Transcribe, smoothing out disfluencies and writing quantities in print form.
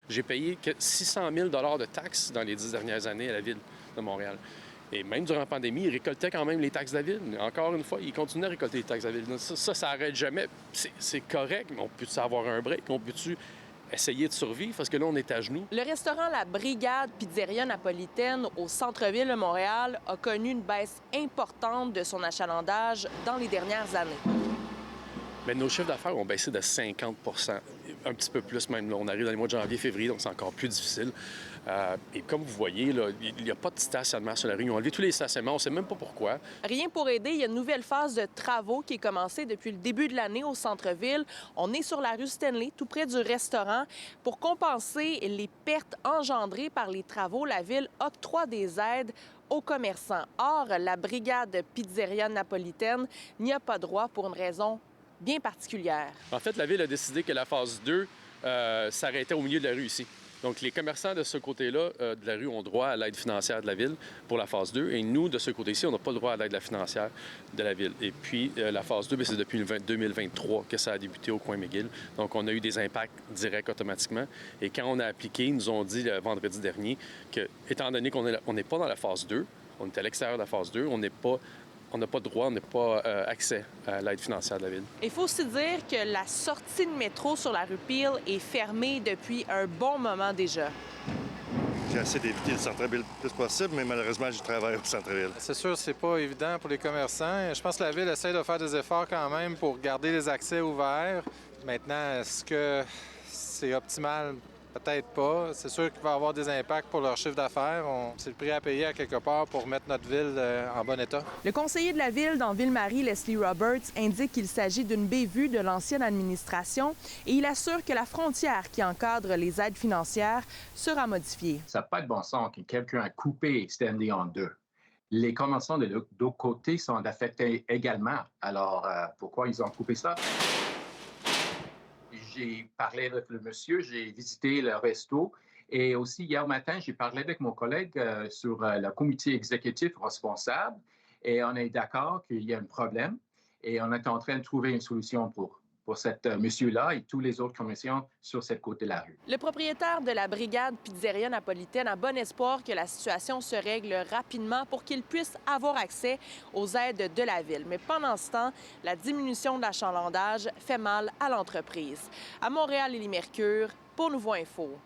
J'ai payé 600 000 de taxes dans les 10 dernières années à la Ville de Montréal. Et même durant la pandémie, ils récoltaient quand même les taxes de la Ville. Encore une fois, ils continuaient à récolter les taxes de la Ville. Ça n'arrête jamais. C'est correct, mais on peut-tu avoir un break? On peut-tu essayer de survivre? Parce que là, on est à genoux. Le restaurant La Brigade Pizzeria Napolitaine au centre-ville de Montréal a connu une baisse importante de son achalandage dans les dernières années. Mais nos chiffres d'affaires ont baissé de 50 un petit peu plus même. Là, on arrive dans les mois de janvier, février, donc c'est encore plus difficile. Et comme vous voyez, là, il n'y a pas de stationnement sur la rue. Ils ont enlevé tous les stationnements, on ne sait même pas pourquoi. Rien pour aider, il y a une nouvelle phase de travaux qui est commencée depuis le début de l'année au centre-ville. On est sur la rue Stanley, tout près du restaurant. Pour compenser les pertes engendrées par les travaux, la Ville octroie des aides aux commerçants. Or, la Brigade Pizzeria Napolitaine n'y a pas droit pour une raison bien particulière. En fait, la Ville a décidé que la phase 2 s'arrêtait au milieu de la rue ici. Donc, les commerçants de ce côté-là de la rue ont droit à l'aide financière de la Ville pour la phase 2. Et nous, de ce côté-ci, on n'a pas le droit à l'aide financière de la Ville. Et puis, la phase 2, bien, c'est depuis 2023 que ça a débuté au coin McGill. Donc, on a eu des impacts directs automatiquement. Et quand on a appliqué, ils nous ont dit le vendredi dernier que, étant donné qu'on n'est pas dans la phase 2, on est à l'extérieur de la phase 2, on n'a pas de droit, on n'a pas accès à l'aide financière de la Ville. Il faut aussi dire que la sortie de métro sur la rue Peel est fermée depuis un bon moment déjà. J'essaie d'éviter le centre-ville le plus possible, mais malheureusement, je travaille au centre-ville. C'est sûr, c'est pas évident pour les commerçants. Je pense que la Ville essaie de faire des efforts quand même pour garder les accès ouverts. Maintenant, est-ce que c'est optimal? Peut-être pas. C'est sûr qu'il va y avoir des impacts pour leur chiffre d'affaires. C'est le prix à payer à quelque part pour mettre notre ville en bon état. Le conseiller de la Ville dans Ville-Marie, Leslie Roberts, indique qu'il s'agit d'une bévue de l'ancienne administration et il assure que la frontière qui encadre les aides financières sera modifiée. Ça n'a pas de bon sens que quelqu'un a coupé Stanley en deux. Les commerçants de l'autre côté sont affectés également. Alors, pourquoi ils ont coupé ça? J'ai parlé avec le monsieur, j'ai visité le resto et aussi hier matin, j'ai parlé avec mon collègue sur le comité exécutif responsable et on est d'accord qu'il y a un problème et on est en train de trouver une solution pour cet monsieur-là et tous les autres commerçants sur cette côte de la rue. Le propriétaire de la Brigade Pizzeria Napolitaine a bon espoir que la situation se règle rapidement pour qu'il puisse avoir accès aux aides de la Ville. Mais pendant ce temps, la diminution de l'achalandage fait mal à l'entreprise. À Montréal, Élie Mercure, pour Nouveau Info.